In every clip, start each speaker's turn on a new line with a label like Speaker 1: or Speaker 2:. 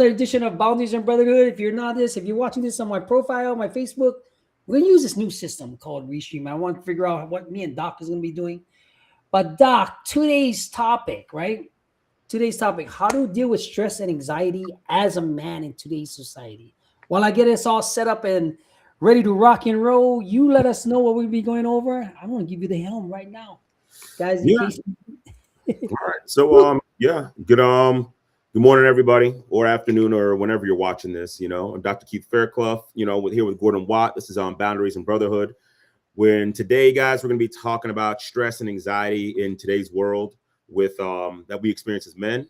Speaker 1: edition of Boundaries and Brotherhood. If you're watching this on my profile, my Facebook, we're gonna use this new system called Restream. I want to figure out what me and Doc is gonna be doing. But Doc, today's topic, right? Today's topic: how to deal with stress and anxiety as a man in today's society. While I get us all set up and ready to rock and roll, you let us know what we'll be going over. I'm gonna give you the helm right now, guys. In
Speaker 2: Yeah.
Speaker 1: case.
Speaker 2: All right. So yeah, good morning everybody, or afternoon, or whenever you're watching this. I'm Dr. Keith Fairclough, here with Gordon Watt. This is on Boundaries and Brotherhood. When today, guys, we're going to be talking about stress and anxiety in today's world with that we experience as men,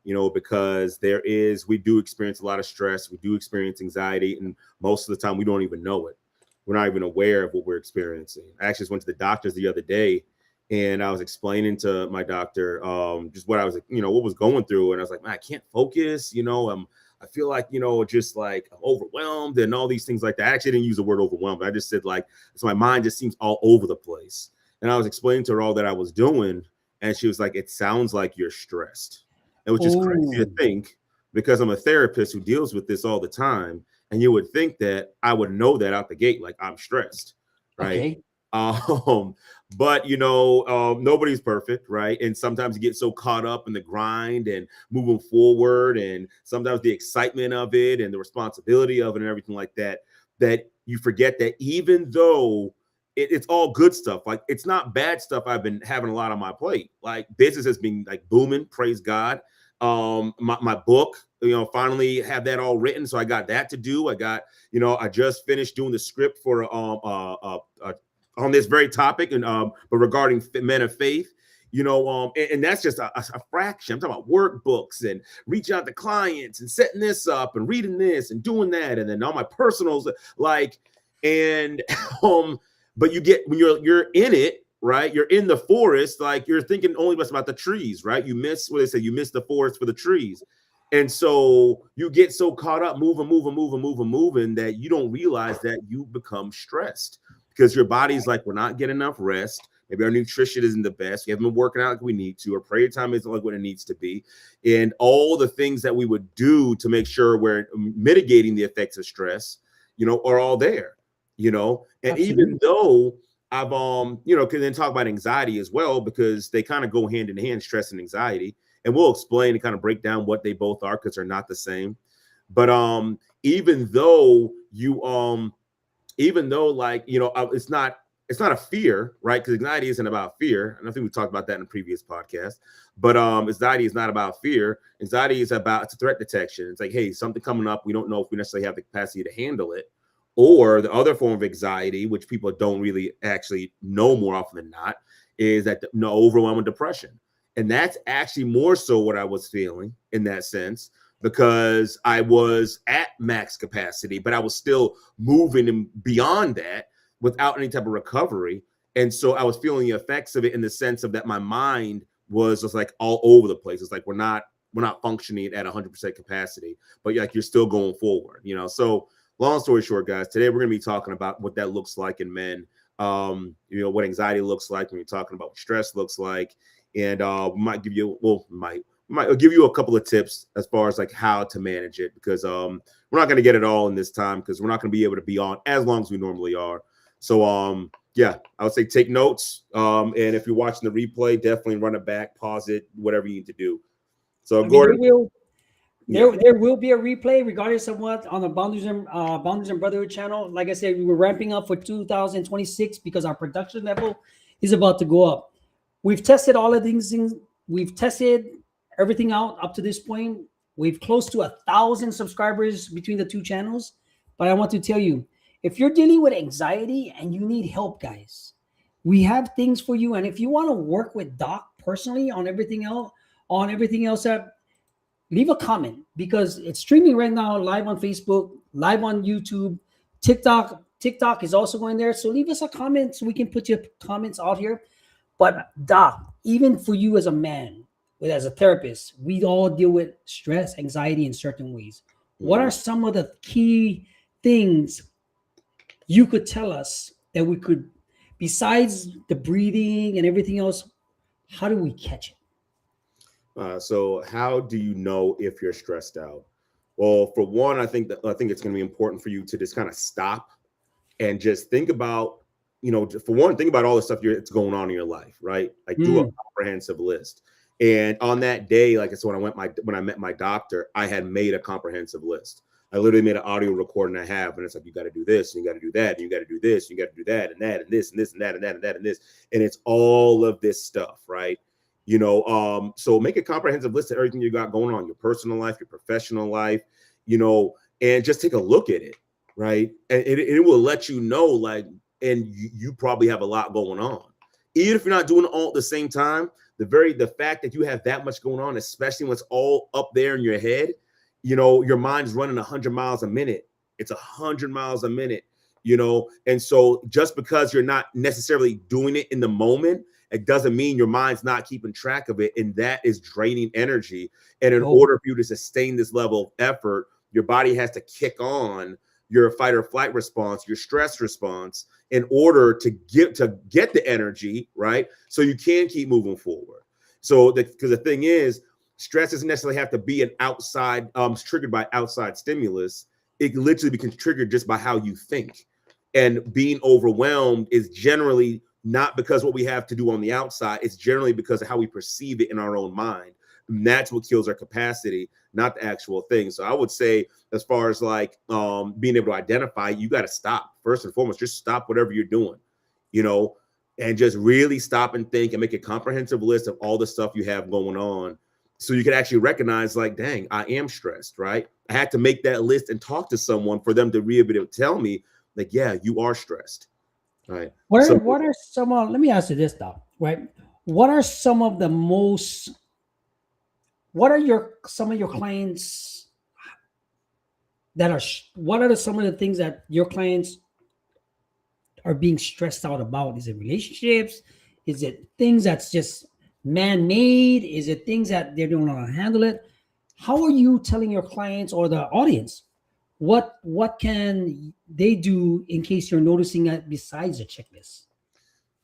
Speaker 2: because we do experience a lot of stress. We do experience anxiety, and most of the time we don't even know it. We're not even aware of what we're experiencing. I actually just went to the doctor's the other day, and I was explaining to my doctor just what I was, what was going through. And I was like, man, I can't focus. I feel like, just like I'm overwhelmed and all these things like that. I actually didn't use the word overwhelmed. I just said like, so my mind just seems all over the place. And I was explaining to her all that I was doing. And she was like, it sounds like you're stressed. It was just crazy to think, because I'm a therapist who deals with this all the time. And you would think that I would know that out the gate, like I'm stressed, right? Okay. But nobody's perfect, right? And sometimes you get so caught up in the grind and moving forward, and sometimes the excitement of it and the responsibility of it and everything like that, that you forget that even though it's all good stuff, like it's not bad stuff. I've been having a lot on my plate. Like business has been like booming, praise God. My book, finally have that all written, so I got that to do. I just finished doing the script for on this very topic, and but regarding men of faith, and that's just a fraction. I'm talking about workbooks and reaching out to clients and setting this up and reading this and doing that, and then all my personals, like, and but you get, when you're in it, right? You're in the forest, like you're thinking only about the trees, right? You miss what they say, you miss the forest for the trees. And so you get so caught up moving that you don't realize that you become stressed, because your body's like, we're not getting enough rest. Maybe our nutrition isn't the best. We haven't been working out like we need to. Our prayer time isn't like what it needs to be. And all the things that we would do to make sure we're mitigating the effects of stress, are all there, And Absolutely. Even though I've, can then talk about anxiety as well, because they kind of go hand in hand, stress and anxiety. And we'll explain and kind of break down what they both are, because they're not the same. But even though like, it's not a fear, right? Because anxiety isn't about fear. And I think we talked about that in a previous podcast. But anxiety is not about fear. Anxiety is about, it's a threat detection. It's like, hey, something coming up. We don't know if we necessarily have the capacity to handle it. Or the other form of anxiety, which people don't really actually know more often than not, is that overwhelming depression. And that's actually more so what I was feeling in that sense, because I was at max capacity, but I was still moving and beyond that without any type of recovery. And so I was feeling the effects of it, in the sense of that my mind was just like all over the place. It's like we're not functioning at 100% capacity, but like you're still going forward, So long story short, guys, today we're going to be talking about what that looks like in men. What anxiety looks like when you're talking about what stress looks like, and we might give you might give you a couple of tips as far as like how to manage it, because we're not going to get it all in this time, because we're not going to be able to be on as long as we normally are. So yeah, I would say take notes, and if you're watching the replay, definitely run it back, pause it, whatever you need to do. So Gordon,
Speaker 1: there will be a replay regardless of what on the Boundaries and Brotherhood channel. Like I said, we were ramping up for 2026 because our production level is about to go up. We've tested all of these things. We've tested everything out up to this point. We've close to 1,000 subscribers between the two channels. But I want to tell you, if you're dealing with anxiety and you need help, guys, we have things for you. And if you want to work with Doc personally on everything else, leave a comment, because it's streaming right now, live on Facebook, live on YouTube, TikTok. TikTok is also going there. So leave us a comment so we can put your comments out here. But Doc, even for you as a man, as a therapist, we all deal with stress, anxiety in certain ways. What are some of the key things you could tell us that we could, besides the breathing and everything else, how do we catch it?
Speaker 2: So how do you know if you're stressed out? Well, for one, I think it's going to be important for you to just kind of stop and just think about, for one, think about all the stuff that's going on in your life, right? Like do a comprehensive list. And on that day, like I said, when I met my doctor, I had made a comprehensive list. I literally made an audio recording I have, and it's like, you got to do this, and you got to do that, and you got to do this, and you got to do that, and that, and this, and this, and that, and that, and that, and this. And it's all of this stuff, right? So make a comprehensive list of everything you got going on, your personal life, your professional life, and just take a look at it, right? And it will let you know, like, and you probably have a lot going on. Even if you're not doing it all at the same time, the fact that you have that much going on, especially when it's all up there in your head, your mind's running 100 miles a minute. It's 100 miles a minute, and so just because you're not necessarily doing it in the moment, it doesn't mean your mind's not keeping track of it, and that is draining energy. And in order for you to sustain this level of effort, your body has to kick on your fight or flight response, your stress response, in order to get the energy, right? So you can keep moving forward. So because the thing is, stress doesn't necessarily have to be an outside, triggered by outside stimulus. It literally becomes triggered just by how you think. And being overwhelmed is generally not because what we have to do on the outside. It's generally because of how we perceive it in our own mind. And that's what kills our capacity, not the actual thing. So I would say, as far as like being able to identify, you got to stop. First and foremost, just stop whatever you're doing, and just really stop and think and make a comprehensive list of all the stuff you have going on. So you can actually recognize, like, dang, I am stressed, right? I had to make that list and talk to someone for them to be able to tell me, like, yeah, you are stressed. Right.
Speaker 1: What are some of, let me ask you this though, right? What are some of the most, some of your clients that are, what are some of the things that your clients are being stressed out about? Is it relationships? Is it things that's just man-made? Is it things that they don't know how to handle it? How are you telling your clients or the audience what can they do in case you're noticing that besides the checklist?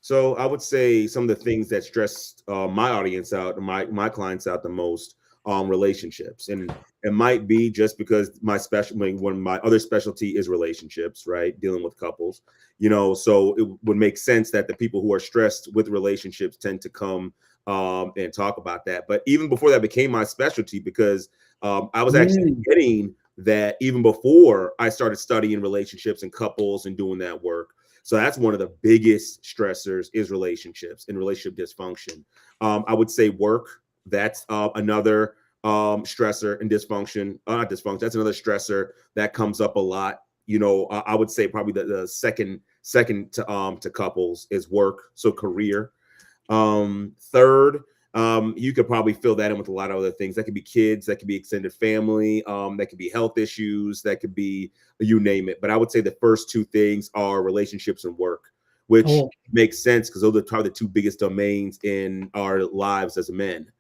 Speaker 2: So I would say some of the things that stress my audience out, my clients out the most, relationships. And it might be just because when my other specialty is relationships, right? Dealing with couples, so it would make sense that the people who are stressed with relationships tend to come and talk about that. But even before that became my specialty, because I was actually getting that even before I started studying relationships and couples and doing that work. So that's one of the biggest stressors is relationships and relationship dysfunction. I would say work. That's another stressor and dysfunction. Not dysfunction. That's another stressor that comes up a lot. I would say probably the second to couples is work. So career. Third, you could probably fill that in with a lot of other things. That could be kids, that could be extended family, that could be health issues, that could be you name it. But I would say the first two things are relationships and work, which makes sense because those are probably the two biggest domains in our lives as men.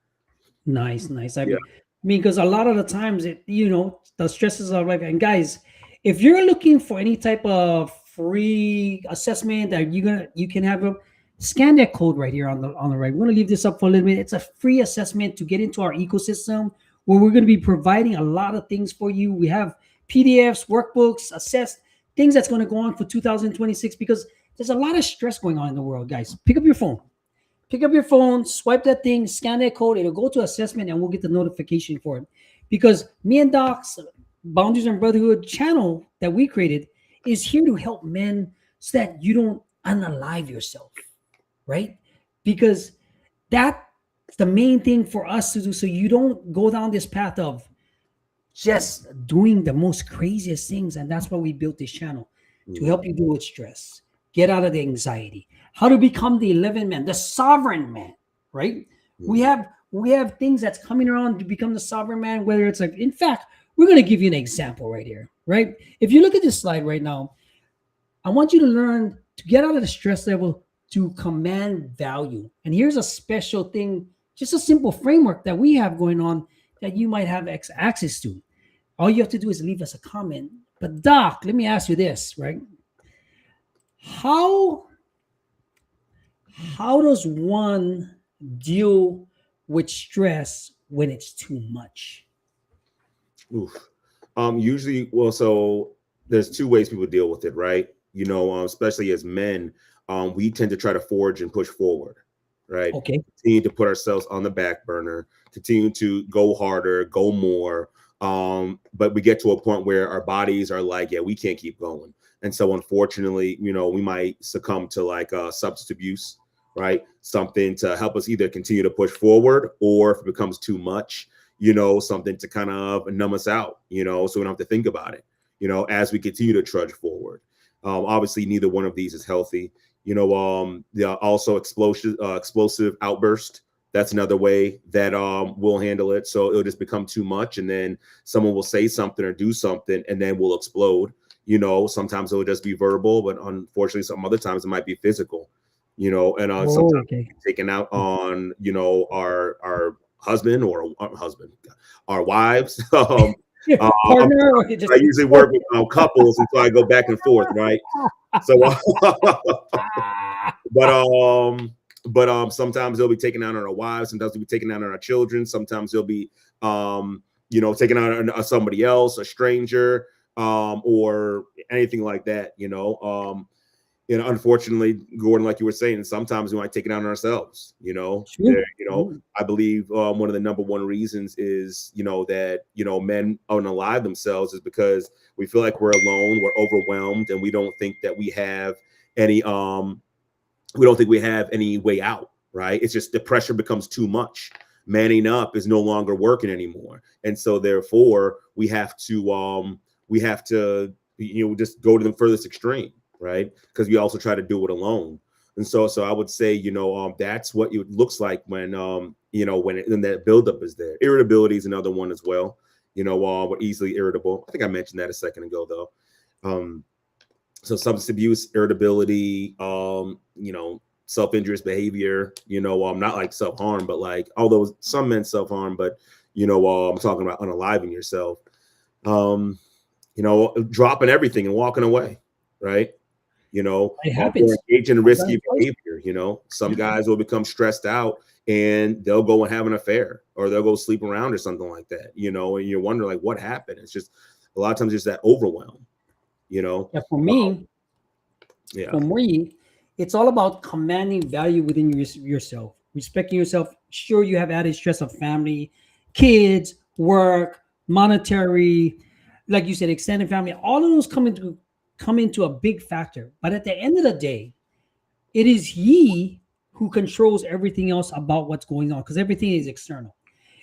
Speaker 1: Nice. I mean, because a lot of the times the stresses are like, and guys, if you're looking for any type of free assessment that you can have scan that code right here on the right. We're going to leave this up for a little bit. It's a free assessment to get into our ecosystem where we're going to be providing a lot of things for you. We have PDFs, workbooks, assessed things that's going to go on for 2026 because there's a lot of stress going on in the world, guys. Pick up your phone, swipe that thing, scan that code. It'll go to assessment and we'll get the notification for it. Because me and Doc's Boundaries and Brotherhood channel that we created is here to help men so that you don't unalive yourself. Right? Because that's the main thing for us to do. So you don't go down this path of just doing the most craziest things. And that's why we built this channel to help you deal with stress, get out of the anxiety, how to become the 11th man, the sovereign man, right? We have things that's coming around to become the sovereign man, whether it's like, in fact, we're going to give you an example right here, right? If you look at this slide right now, I want you to learn to get out of the stress level to command value. And here's a special thing, just a simple framework that we have going on that you might have access to. All you have to do is leave us a comment. But Doc, let me ask you this, right? How does one deal with stress when it's too much?
Speaker 2: Oof. Usually, well, so there's two ways people deal with it, right? Especially as men, we tend to try to forge and push forward, right?
Speaker 1: Okay.
Speaker 2: Continue to put ourselves on the back burner, continue to go harder, go more. But we get to a point where our bodies are like, yeah, we can't keep going. And so unfortunately, we might succumb to like substance abuse, right? Something to help us either continue to push forward, or if it becomes too much, something to kind of numb us out, so we don't have to think about it, as we continue to trudge forward. Obviously, neither one of these is healthy. Also explosive outburst. That's another way that we'll handle it. So it'll just become too much, and then someone will say something or do something, and then we'll explode. Sometimes it'll just be verbal, but unfortunately, some other times it might be physical. And sometimes taken out on our husband or our wives.
Speaker 1: Partner.
Speaker 2: I usually work with couples until I go back and forth, right? So, but sometimes they'll be taken out on our wives. Sometimes they'll be taken out on our children. Sometimes they'll be, taken out on somebody else, a stranger, or anything like that. Unfortunately, Gordon, like you were saying, sometimes we might take it out on ourselves. I believe one of the number one reasons is, that, men unalive themselves is because we feel like we're alone, we're overwhelmed, and we don't think that we have any, way out, right? It's just the pressure becomes too much. Manning up is no longer working anymore. And so therefore we have to just go to the furthest extreme, right? Because we also try to do it alone. And so I would say, that's what it looks like when that buildup is there. Irritability is another one as well. We're easily irritable. I think I mentioned that a second ago, though. So substance abuse, irritability, self-injurious behavior, not like self-harm, but like, although some men self-harm, but, I'm talking about unaliving yourself, dropping everything and walking away, right?
Speaker 1: It happens.
Speaker 2: Engaging in risky behavior. Some guys will become stressed out and they'll go and have an affair, or they'll go sleep around or something like that, and you're wondering like what happened. It's just a lot of times just that overwhelm,
Speaker 1: Yeah, for me, it's all about commanding value within yourself, respecting yourself. Sure, you have added stress of family, kids, work, monetary, like you said, extended family. All of those come into a big factor. But at the end of the day, it is ye who controls everything else about what's going on, because everything is external.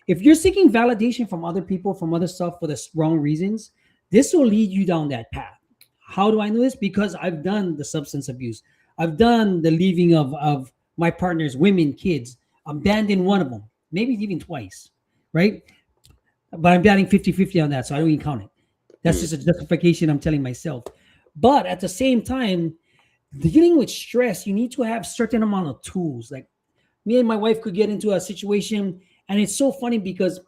Speaker 1: If you're seeking validation from other people, from other stuff for the wrong reasons, this will lead you down that path. How do I know this? Because I've done the substance abuse. I've done the leaving of my partners, women, kids, abandoned one of them, maybe even twice, right? But I'm batting 50-50 on that, so I don't even count it. That's just a justification I'm telling myself. But at the same time, dealing with stress, you need to have certain amount of tools. Like me and my wife could get into a situation, and it's so funny because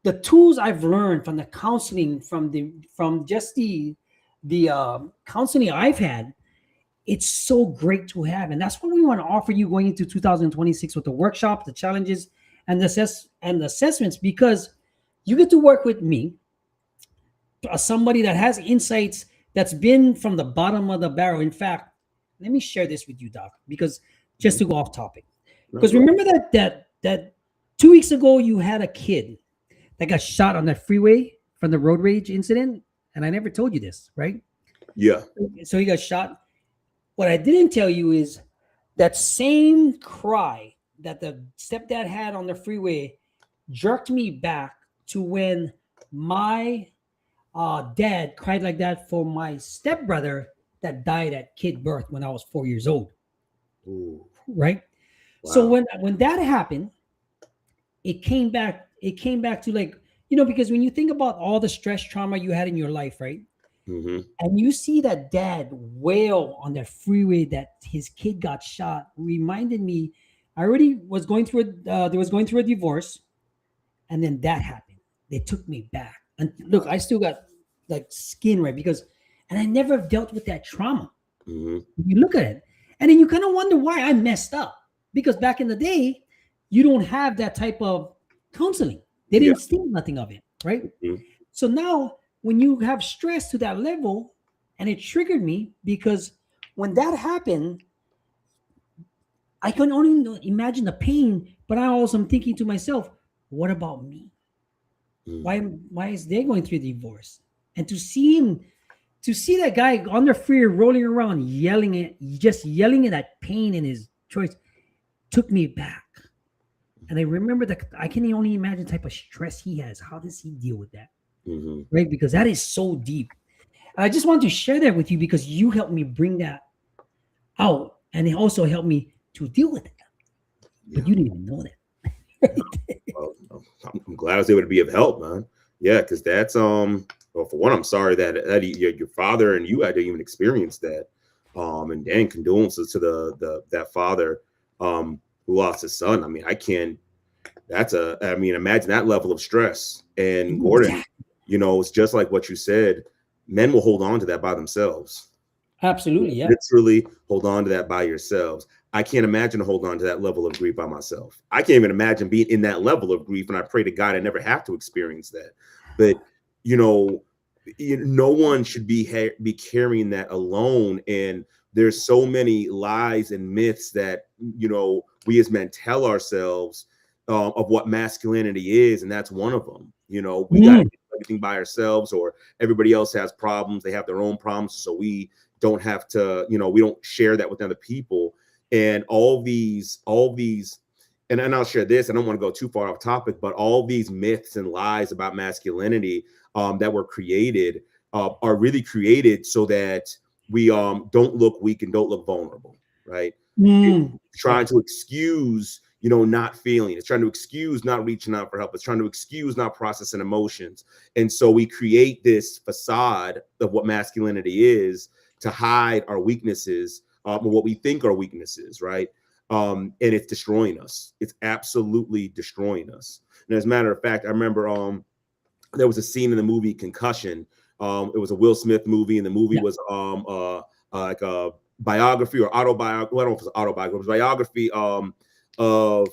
Speaker 1: the tools I've learned from the counseling, from the counseling I've had, it's so great to have. And that's what we want to offer you going into 2026 with the workshop, the challenges, and the assessments, because you get to work with me, somebody that has insights, that's been from the bottom of the barrel. In fact, let me share this with you, Doc, because just to go off topic, because remember that 2 weeks ago you had a kid that got shot on that freeway from the road rage incident, and I never told you this, right?
Speaker 2: Yeah.
Speaker 1: So he got shot. What I didn't tell you is that same cry that the stepdad had on the freeway jerked me back to when my dad cried like that for my stepbrother that died at kid birth when I was 4 years old.
Speaker 2: Ooh.
Speaker 1: Right. Wow. So when that happened, it came back to like, because when you think about all the stress trauma you had in your life, right?
Speaker 2: Mm-hmm.
Speaker 1: And you see that dad wail on that freeway that his kid got shot, reminded me, I already was going through a divorce, and then that happened. They took me back. And look, I still got like skin, right? And I never dealt with that trauma.
Speaker 2: Mm-hmm.
Speaker 1: You look at it, and then you kind of wonder why I messed up. Because back in the day, you don't have that type of counseling. They didn't think nothing of it, right?
Speaker 2: Mm-hmm.
Speaker 1: So now when you have stress to that level, and it triggered me because when that happened, I can only imagine the pain, but I also am thinking to myself, what about me? Why is they going through divorce? And to see that guy under fear rolling around yelling at that pain in his choice took me back. And I remember that I can only imagine the type of stress he has. How does he deal with that? Right? Because that is so deep. I just want to share that with you because you helped me bring that out, and it also helped me to deal with it. But you didn't even know that.
Speaker 2: Well, I'm glad I was able to be of help, man. Yeah, because that's well, for one, I'm sorry that your father and you had to even experience that. And then condolences to that father who lost his son. I mean, imagine that level of stress. And Gordon, it's just like what you said. Men will hold on to that by themselves.
Speaker 1: Absolutely, yeah.
Speaker 2: Literally hold on to that by yourselves. I can't imagine holding on to that level of grief by myself. I can't even imagine being in that level of grief, and I pray to God I never have to experience that. But no one should be carrying that alone. And there's so many lies and myths that we as men tell ourselves of what masculinity is, and that's one of them. We got to do everything by ourselves, or everybody else has problems. They have their own problems, so we don't have to. We don't share that with other people. And all these, and I'll share this. I don't want to go too far off topic, but all these myths and lies about masculinity that were created are really created so that we don't look weak and don't look vulnerable, right? Trying to excuse, not feeling. It's trying to excuse not reaching out for help. It's trying to excuse not processing emotions. And so we create this facade of what masculinity is to hide our weaknesses. Or what we think are weaknesses, right? And it's destroying us. It's absolutely destroying us. And as a matter of fact, I remember there was a scene in the movie Concussion. It was a Will Smith movie, and the movie was like a biography or autobiography. Well, I don't know if it was autobiography. It was a biography of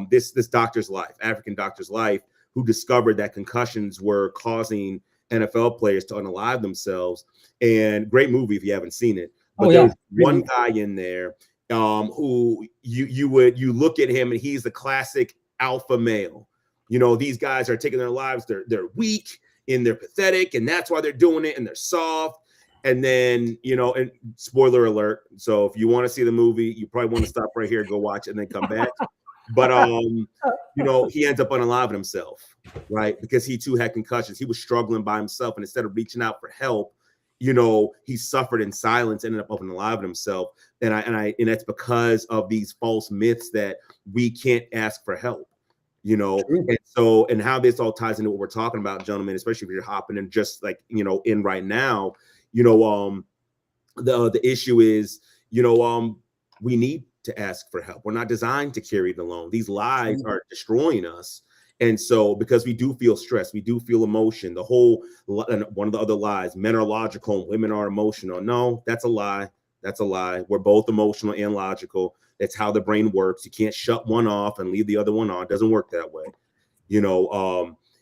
Speaker 2: this doctor's life, African doctor's life, who discovered that concussions were causing NFL players to unalive themselves. And great movie if you haven't seen it. But there was one guy in there who you look at him and he's the classic alpha male. These guys are taking their lives. They're weak and they're pathetic, and that's why they're doing it, and they're soft. And then, and spoiler alert. So if you want to see the movie, you probably want to stop right here, go watch it, and then come back. But he ends up unaliving himself, right? Because he too had concussions. He was struggling by himself, and instead of reaching out for help, he suffered in silence, ended up unaliving himself. And that's because of these false myths that we can't ask for help, and how this all ties into what we're talking about, gentlemen, especially if you're hopping in just like, in right now, the issue is, we need to ask for help. We're not designed to carry it alone. These lies are destroying us. And so, because we do feel stress, we do feel emotion, one of the other lies, men are logical and women are emotional. No, that's a lie. That's a lie. We're both emotional and logical. That's how the brain works. You can't shut one off and leave the other one on. It doesn't work that way.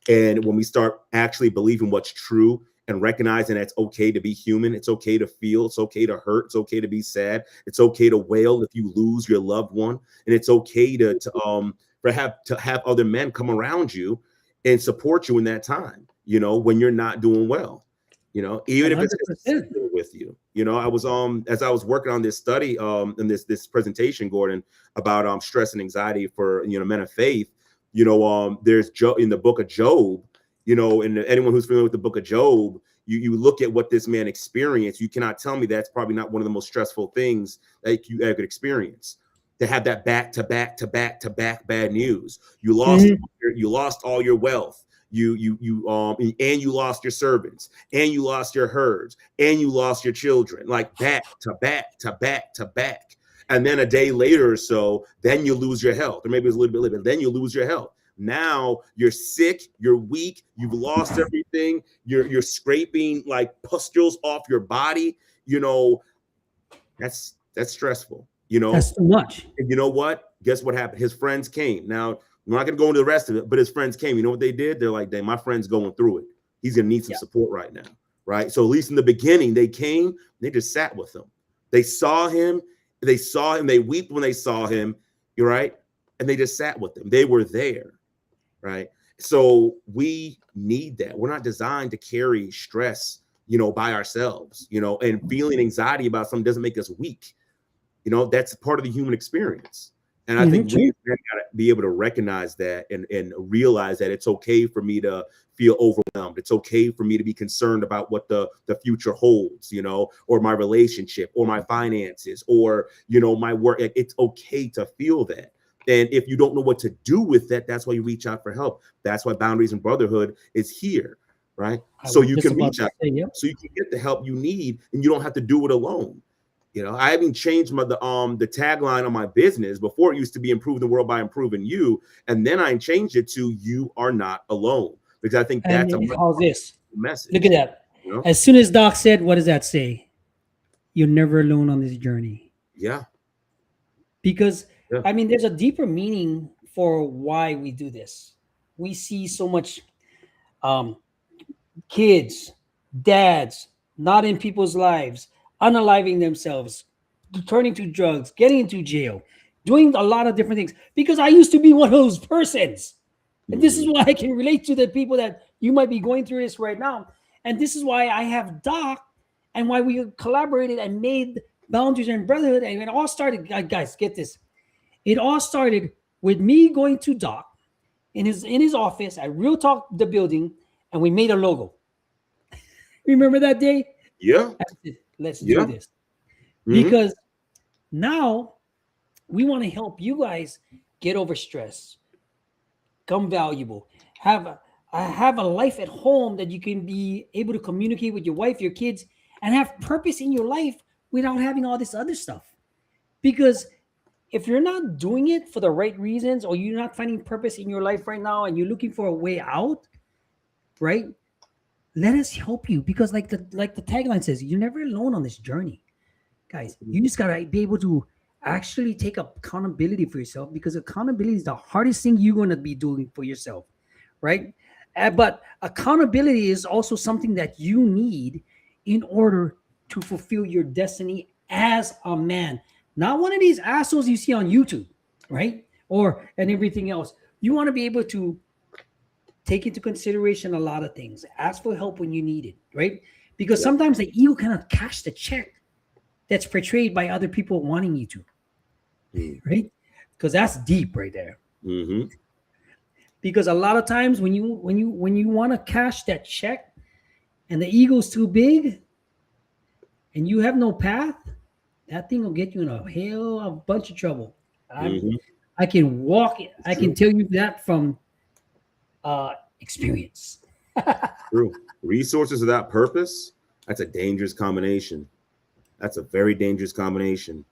Speaker 2: And when we start actually believing what's true and recognizing that it's okay to be human, it's okay to feel, it's okay to hurt, it's okay to be sad, it's okay to wail if you lose your loved one, and it's okay to have other men come around you and support you in that time, when you're not doing well, even 100%. If it's with you. I was as I was working on this study in this presentation, Gordon, about stress and anxiety for men of faith. There's in the book of Job, and anyone who's familiar with the book of Job, you look at what this man experienced. You cannot tell me that's probably not one of the most stressful things that you ever could experience. To have that back to back bad news. You lost all your wealth. And you lost your servants, and you lost your herds, and you lost your children, like back to back. And then a day later or so, then you lose your health, or maybe it's a little bit later, then you lose your health. Now you're sick, you're weak, you've lost everything, you're scraping like pustules off your body. That's stressful.
Speaker 1: That's too much.
Speaker 2: And you know what? Guess what happened? His friends came. Now, we're not going to go into the rest of it, but his friends came. You know what they did? They're like, my friend's going through it. he's going to need some support right now, right? So at least in the beginning, they came, they just sat with him. They saw him, they wept when they saw him, you're right, and they just sat with him. They were there, right? So we need that. We're not designed to carry stress, by ourselves, and feeling anxiety about something doesn't make us weak. That's part of the human experience. And I think we got to be able to recognize that and realize that it's okay for me to feel overwhelmed. It's okay for me to be concerned about what the future holds, or my relationship or my finances or, my work. It's okay to feel that. And if you don't know what to do with that, that's why you reach out for help. That's why Boundaries and Brotherhood is here, right? So you can reach out, so you can get the help you need, and you don't have to do it alone. I haven't changed the tagline on my business. Before it used to be improve the world by improving you. And then I changed it to you are not alone, because I think that's a message.
Speaker 1: Look at that. As soon as Doc said, what does that say? You're never alone on this journey.
Speaker 2: Yeah.
Speaker 1: Because there's a deeper meaning for why we do this. We see so much kids, dads, not in people's lives, unaliving themselves, turning to drugs, getting into jail, doing a lot of different things. Because I used to be one of those persons. And this is why I can relate to the people that you might be going through this right now. And this is why I have Doc and why we collaborated and made Boundaries and Brotherhood. And it all started, guys, get this. It all started with me going to Doc in his office at Real Talk, the building, and we made a logo. Remember that day?
Speaker 2: Yeah.
Speaker 1: Let's do this. Because now we want to help you guys get over stress, become valuable, have a life at home that you can be able to communicate with your wife, your kids, and have purpose in your life without having all this other stuff. Because if you're not doing it for the right reasons, or you're not finding purpose in your life right now and you're looking for a way out, right? Let us help you, because like the tagline says, you're never alone on this journey. Guys, you just gotta be able to actually take accountability for yourself, because accountability is the hardest thing you're going to be doing for yourself, right? But accountability is also something that you need in order to fulfill your destiny as a man. Not one of these assholes you see on YouTube, right? And everything else. You want to be able to take into consideration a lot of things. Ask for help when you need it, right? Because sometimes the ego cannot cash the check that's portrayed by other people wanting you to, right? Because that's deep right there. Because a lot of times when you want to cash that check and the ego's too big and you have no path, that thing will get you in a hell of a bunch of trouble. I can walk it. I can tell you that from experience.
Speaker 2: True. Resources without purpose, that's a dangerous combination. That's a very dangerous combination,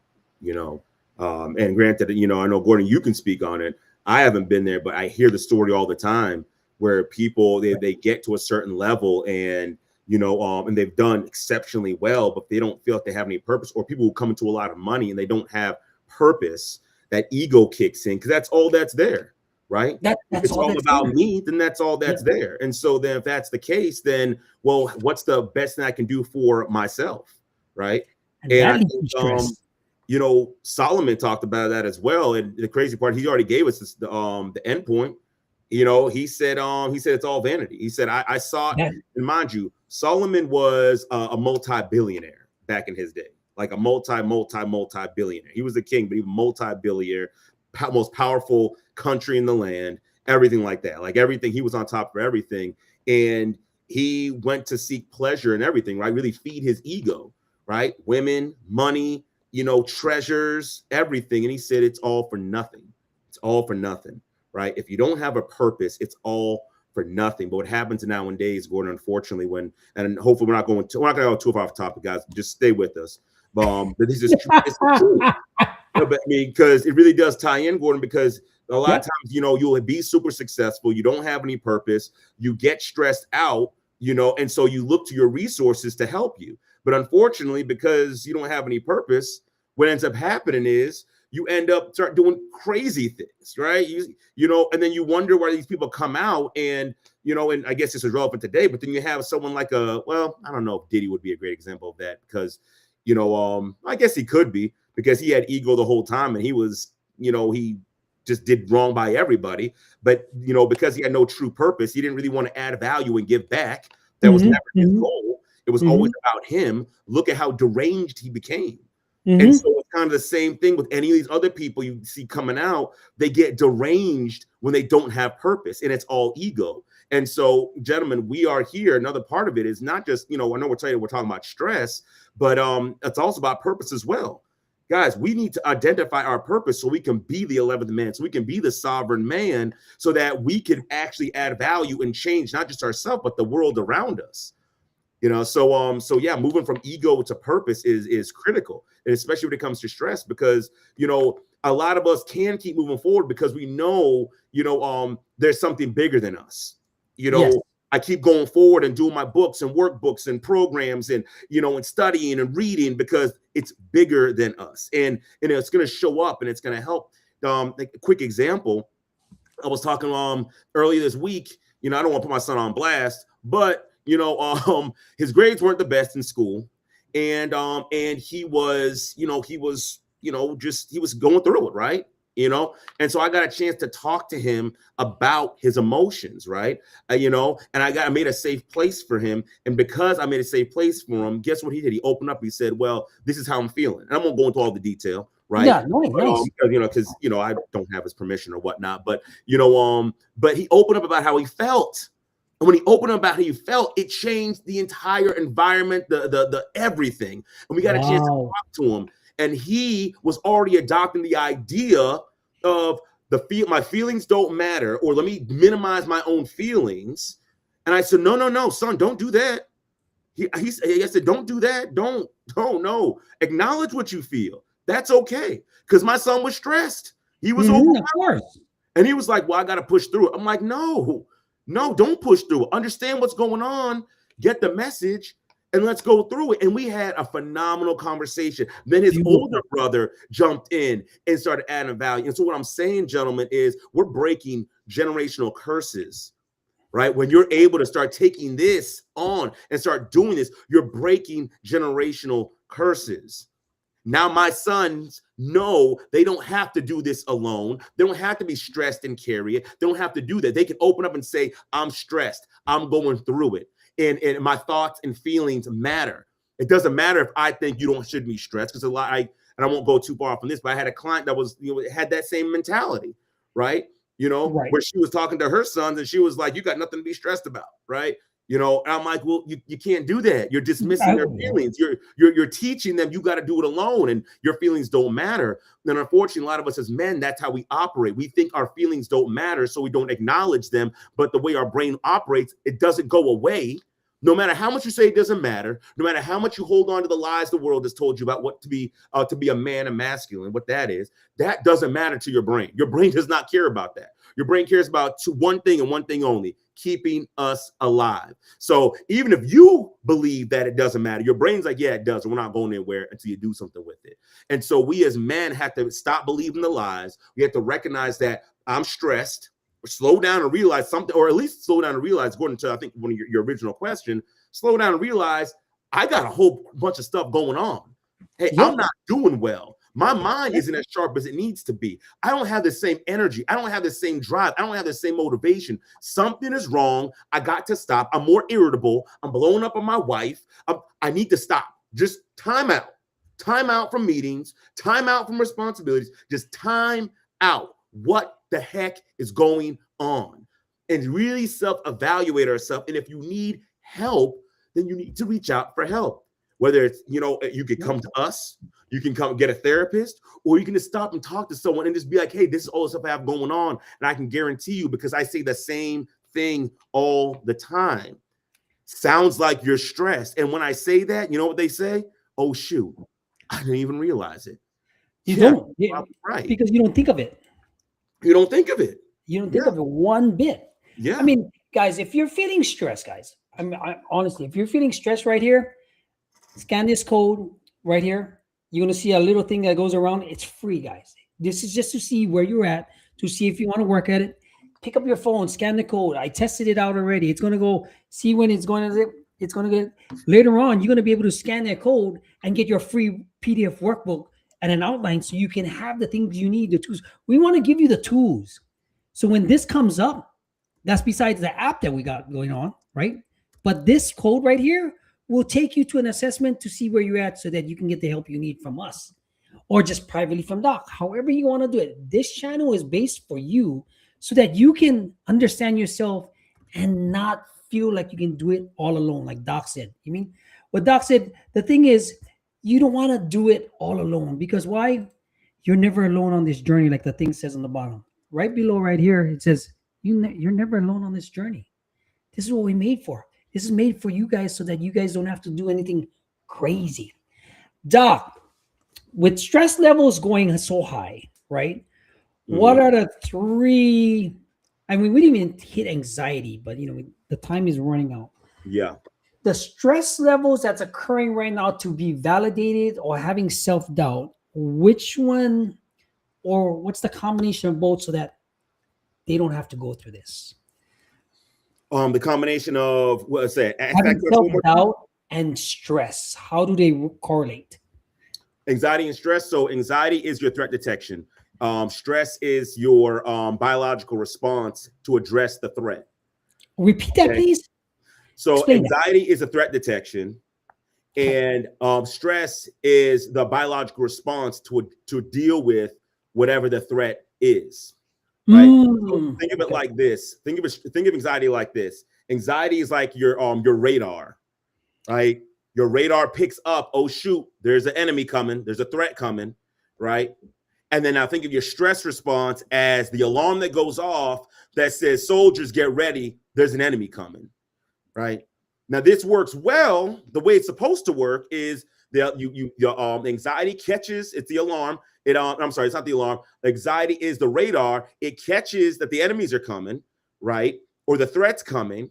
Speaker 2: and granted, I know, Gordon, you can speak on it. I haven't been there, but I hear the story all the time where people, they get to a certain level and, and they've done exceptionally well, but they don't feel like they have any purpose, or people who come into a lot of money and they don't have purpose, that ego kicks in, because that's all that's there. Right? If it's all about me, then that's all that's there. And so then if that's the case, then, well, what's the best thing I can do for myself? Right. And I think, Solomon talked about that as well. And the crazy part, he already gave us this, the end point. He said it's all vanity. He said, I saw it. And mind you, Solomon was a multi-billionaire back in his day, like a multi-billionaire. He was the king, but he was multi-billionaire, most powerful country in the land, everything like that. Like everything, he was on top of everything. And he went to seek pleasure and everything, right? Really feed his ego, right? Women, money, treasures, everything. And he said, it's all for nothing. It's all for nothing, right? If you don't have a purpose, it's all for nothing. But what happens nowadays, Gordon, unfortunately, and hopefully we're not going to go too far off topic, guys. Just stay with us. But this is true. But because it really does tie in, Gordon, because a lot of times, you'll be super successful. You don't have any purpose. You get stressed out, and so you look to your resources to help you. But unfortunately, because you don't have any purpose, what ends up happening is you end up start doing crazy things, right? You know, and then you wonder why these people come out and, you know, and I guess this is relevant today, but then you have someone like well, I don't know if Diddy would be a great example of that because, you know, I guess he could be because he had ego the whole time and he was, you know, he just did wrong by everybody. But, you know, because he had no true purpose, he didn't really want to add value and give back. That was never his goal. It was always about him. Look at how deranged he became. And so it's kind of the same thing with any of these other people you see coming out. They get deranged when they don't have purpose, and it's all ego. And so, gentlemen, we are here. Another part of it is not just, you know, I know we're talking about stress, but it's also about purpose as well. Guys, we need to identify our purpose so we can be the 11th man, so we can be the sovereign man, so that we can actually add value and change not just ourselves, but the world around us. You know, so yeah, moving from ego to purpose is critical, and especially when it comes to stress, because, you know, a lot of us can keep moving forward because we know, you know, there's something bigger than us. You know, yes. I keep going forward and doing my books and workbooks and programs and, you know, and studying and reading because it's bigger than us, and it's going to show up and it's going to help. Like a quick example, I was talking earlier this week. You know, I don't want to put my son on blast, but you know, his grades weren't the best in school, and he was going through it, right? You know, and so I got a chance to talk to him about his emotions, right? You know, and I made a safe place for him, and because I made a safe place for him, guess what he did? He opened up. He said, "Well, this is how I'm feeling," and I won't go into all the detail, right?
Speaker 1: Yeah, nice.
Speaker 2: Because you know, I don't have his permission or whatnot, but you know, but he opened up about how he felt. And when he opened up about how he felt, it changed the entire environment, the everything. And we got a chance to talk to him. And he was already adopting the idea of my feelings don't matter, or let me minimize my own feelings. And I said, no, son, don't do that. I said, don't do that. Don't, no. Acknowledge what you feel. That's okay. Because my son was stressed. He was overwhelmed. And he was like, well, I got to push through it. I'm like, no, don't push through it. Understand what's going on. Get the message. And let's go through it. And we had a phenomenal conversation. Then his older brother jumped in and started adding value. And so what I'm saying, gentlemen, is we're breaking generational curses, right? When you're able to start taking this on and start doing this, you're breaking generational curses. Now my sons know they don't have to do this alone. They don't have to be stressed and carry it. They don't have to do that. They can open up and say, I'm stressed. I'm going through it. And my thoughts and feelings matter. It doesn't matter if I think you shouldn't be stressed, because and I won't go too far off on this, but I had a client that was, had that same mentality, right? Where she was talking to her sons and she was like, you got nothing to be stressed about, right? And I'm like, well, you can't do that. You're dismissing their feelings. You're teaching them you got to do it alone and your feelings don't matter. And unfortunately, a lot of us as men, that's how we operate. We think our feelings don't matter, so we don't acknowledge them. But the way our brain operates, it doesn't go away. No matter how much you say it doesn't matter, no matter how much you hold on to the lies the world has told you about what to be a man and masculine, what that is, that doesn't matter to your brain. Your brain does not care about that. Your brain cares about one thing and one thing only: keeping us alive. So even if you believe that it doesn't matter, your brain's like, yeah, it does. We're not going anywhere until you do something with it. And so we as men have to stop believing the lies. We have to recognize that I'm stressed. Slow down and realize something, or at least slow down and realize, according to, I think, one of your original question, slow down and realize I got a whole bunch of stuff going on. Hey, I'm not doing well. My mind isn't as sharp as it needs to be. I don't have the same energy. I don't have the same drive. I don't have the same motivation. Something is wrong. I got to stop. I'm more irritable. I'm blowing up on my wife. I need to stop. Just time out. Time out from meetings. Time out from responsibilities. Just time out. What the heck is going on? And really self-evaluate ourselves. And if you need help, then you need to reach out for help. Whether it's, you could come to us, you can come get a therapist, or you can just stop and talk to someone and just be like, hey, this is all the stuff I have going on. And I can guarantee you, because I say the same thing all the time. Sounds like you're stressed. And when I say that, you know what they say? Oh, shoot, I didn't even realize it.
Speaker 1: You don't. Right. Because you don't think of it.
Speaker 2: You don't think of it.
Speaker 1: You don't think of it one bit.
Speaker 2: Yeah.
Speaker 1: I mean, guys, if you're feeling stressed, guys, honestly, if you're feeling stressed right here, scan this code right here. You're going to see a little thing that goes around. It's free, guys. This is just to see where you're at, to see if you want to work at it. Pick up your phone, scan the code. I tested it out already. It's going to go see when it's going to. It's going to get later on. You're going to be able to scan that code and get your free PDF workbook and an outline, so you can have the things you need. The tools. We want to give you the tools. So when this comes up, that's besides the app that we got going on, right? But this code right here will take you to an assessment to see where you're at, so that you can get the help you need from us, or just privately from Doc. However you want to do it. This channel is based for you, so that you can understand yourself and not feel like you can do it all alone, like Doc said. You mean what Doc said? The thing is, you don't want to do it all alone, because why? You're never alone on this journey, like the thing says on the bottom. Right below, right here, it says, you're never alone on this journey. This is what we made for. This is made for you guys, so that you guys don't have to do anything crazy. Doc, with stress levels going so high, right? What are the three? I mean, we didn't even hit anxiety, but the time is running out.
Speaker 2: Yeah.
Speaker 1: The stress levels that's occurring right now to be validated or having self-doubt, which one, or what's the combination of both, so that they don't have to go through this?
Speaker 2: The combination of what's that?
Speaker 1: Having self-doubt and stress. How do they correlate?
Speaker 2: Anxiety and stress. So anxiety is your threat detection. Stress is your biological response to address the threat.
Speaker 1: Repeat that, please.
Speaker 2: So
Speaker 1: Explain
Speaker 2: anxiety is a threat detection, and stress is the biological response to deal with whatever the threat is. Right. So think of it like this. Think of anxiety like this. Anxiety is like your radar, right? Your radar picks up, oh shoot, there's an enemy coming, there's a threat coming, right? And then now think of your stress response as the alarm that goes off that says, soldiers, get ready, there's an enemy coming, right? Now this works well. The way it's supposed to work is your anxiety catches, it's the alarm. I'm sorry, it's not the alarm. Anxiety is the radar. It catches that the enemies are coming, right? Or the threat's coming.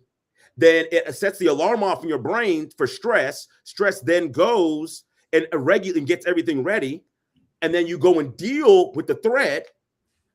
Speaker 2: Then it sets the alarm off in your brain for stress. Stress then goes and gets everything ready. And then you go and deal with the threat.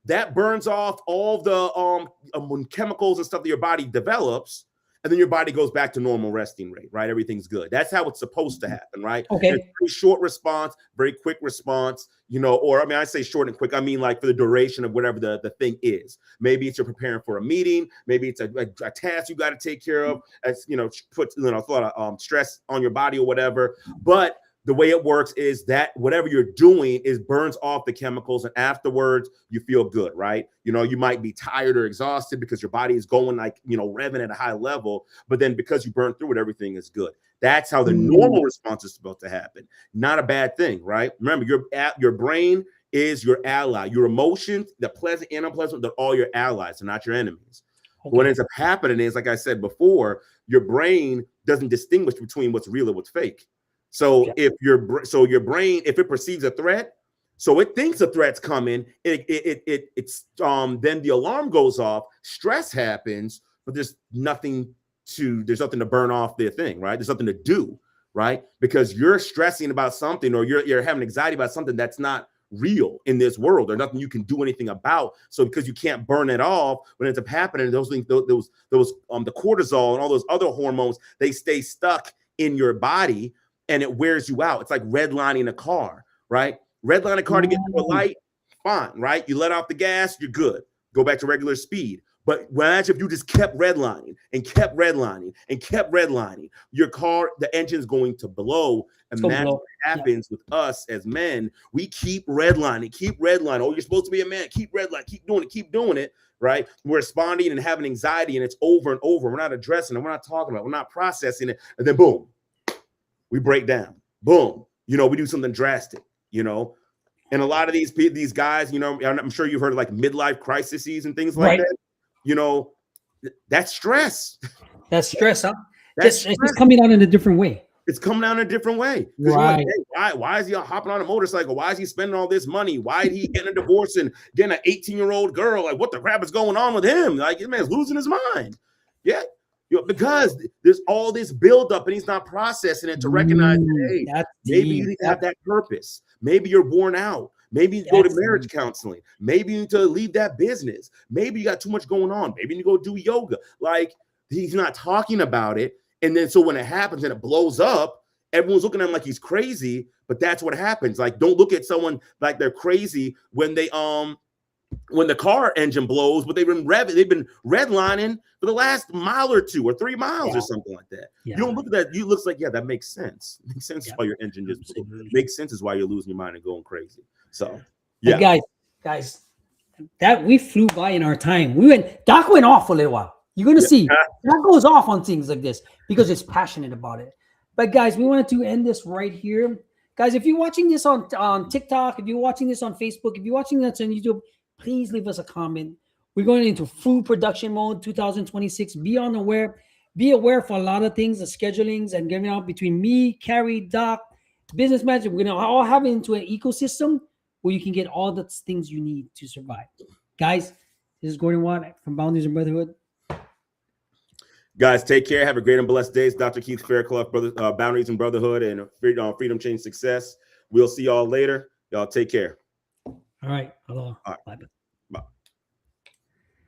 Speaker 2: That burns off all the chemicals and stuff that your body develops. And then your body goes back to normal resting rate, right? Everything's good. That's how it's supposed to happen, right?
Speaker 1: Okay.
Speaker 2: Very short response, very quick response, or I mean, I say short and quick. I mean, like for the duration of whatever the thing is. Maybe it's you're preparing for a meeting. Maybe it's a task you got to take care of. As puts a lot of stress on your body or whatever. But the way it works is that whatever you're doing burns off the chemicals, and afterwards you feel good, right? You might be tired or exhausted because your body is going revving at a high level, but then because you burn through it, everything is good. That's how the normal response is supposed to happen. Not a bad thing, right? Remember, your brain is your ally. Your emotions, the pleasant and unpleasant, they're all your allies and not your enemies. Okay. What ends up happening is, like I said before, your brain doesn't distinguish between what's real and what's fake. So if your brain, if it perceives a threat, so it thinks a threat's coming, it's then the alarm goes off, stress happens, but there's nothing to burn off their thing, right? There's nothing to do, right? Because you're stressing about something, or you're having anxiety about something that's not real in this world, or nothing you can do anything about. So because you can't burn it off, what ends up happening, those things, the cortisol and all those other hormones, they stay stuck in your body. And it wears you out. It's like redlining a car, right? Redline a car to get to a light, fine, right? You let off the gas, you're good. Go back to regular speed. But imagine if you just kept redlining and kept redlining and kept redlining, your car, the engine's going to blow. And that's what happens with us as men. We keep redlining. Oh, you're supposed to be a man. Keep redlining. Keep doing it, right? We're responding and having anxiety, and it's over and over. We're not addressing it. We're not talking about it. We're not processing it. And then boom. We break down, boom, we do something drastic, and a lot of these guys, I'm sure you've heard of like midlife crises and things like that. That's stress.
Speaker 1: That's stress, huh? It's just coming out in a different way.
Speaker 2: It's coming out in a different way.
Speaker 1: Right.
Speaker 2: Like, hey, why is he hopping on a motorcycle? Why is he spending all this money? Why is he getting a divorce and getting an 18-year-old girl? Like, what the crap is going on with him? Like, this man's losing his mind. Yeah. Because there's all this buildup and he's not processing it to recognize, hey, maybe you need to have that purpose. Maybe you're worn out. Maybe you go to marriage counseling. Maybe you need to leave that business. Maybe you got too much going on. Maybe you need to go do yoga. Like, he's not talking about it. And then so when it happens and it blows up, everyone's looking at him like he's crazy. But that's what happens. Like, don't look at someone like they're crazy when they when the car engine blows, but they've been redlining for the last mile or 2 or 3 miles or something like that. You don't look at that. You looks like, that makes sense. Makes sense why your engine just blew. Makes sense is why you're losing your mind and going crazy. So
Speaker 1: But guys, that we flew by in our time. Doc went off a little while. You're gonna see Doc goes off on things like this because it's passionate about it. But guys, we wanted to end this right here. Guys, if you're watching this on TikTok, if you're watching this on Facebook, if you're watching this on YouTube, please leave us a comment. We're going into full production mode 2026. Be aware for a lot of things, the schedulings and giving out between me, Carrie, Doc, business manager. We're going to all have it into an ecosystem where you can get all the things you need to survive. Guys, this is Gordon Watt from Boundaries and Brotherhood.
Speaker 2: Guys, take care. Have a great and blessed day. It's Dr. Keith Fairclough, Boundaries and Brotherhood and Freedom Change Success. We'll see y'all later. Y'all take care.
Speaker 1: All right. Hello.
Speaker 2: All right.
Speaker 1: Bye.